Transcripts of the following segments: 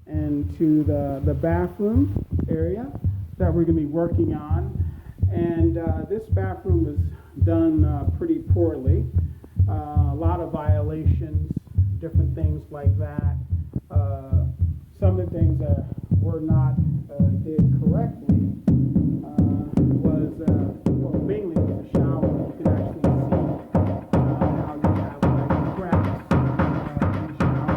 and to the bathroom area that we're going to be working on. And this bathroom was done pretty poorly. A lot of violations, different things like that. Some of the things that were not did correctly was, well, mainly with the shower. You can actually see how you have like cracks in the shower.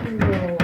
Even though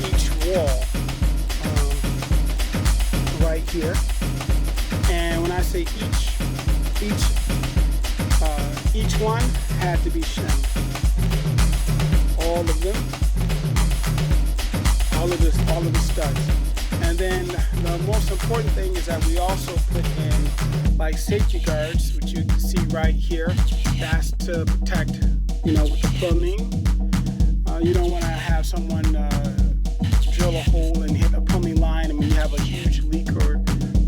each wall right here. And when I say each one had to be shimmed. All of them, all of the studs. And then the most important thing is that we also put in like safety guards, which you can see right here. That's to protect, with the plumbing. You don't want to have someone drill a hole and hit a plumbing line and when you have a huge leak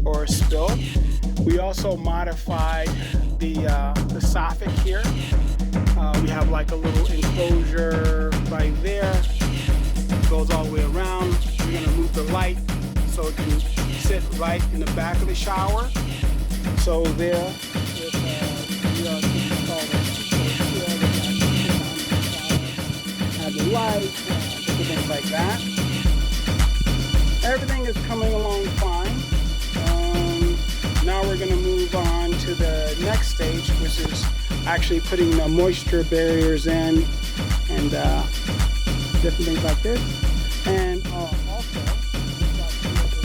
or a spill. We also modified the soffit here. We have like a little enclosure right there. It goes all the way around. We're going to move the light so it can sit right in the back of the shower. So there, the lights, different things like that. Everything is coming along fine. Now we're going to move on to the next stage, which is actually putting the moisture barriers in and different things like this. And also,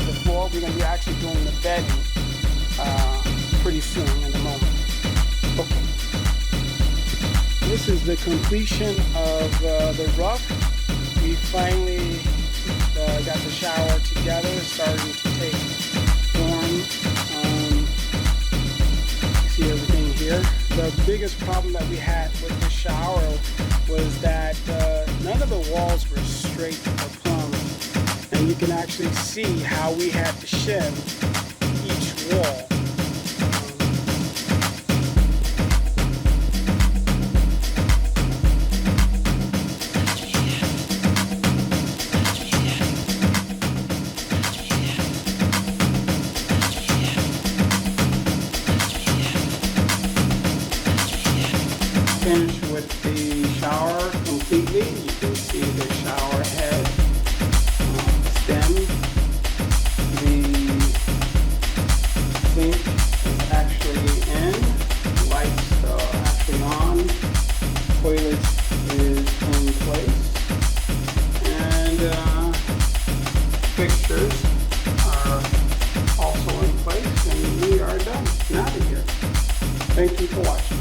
the floor, we're going to be actually doing the bedding pretty soon in a moment. Okay. This is the completion of the roof. We finally got the shower together, starting to take form. You see everything here. The biggest problem that we had with the shower was that none of the walls were straight or plumb. And you can actually see how we had to shim each wall. Finish with the shower completely. You can see the shower head stem. The sink is actually in. Lights are actually on. Toilet is in place. And fixtures are also in place. And we are done. Now to here. Thank you for watching.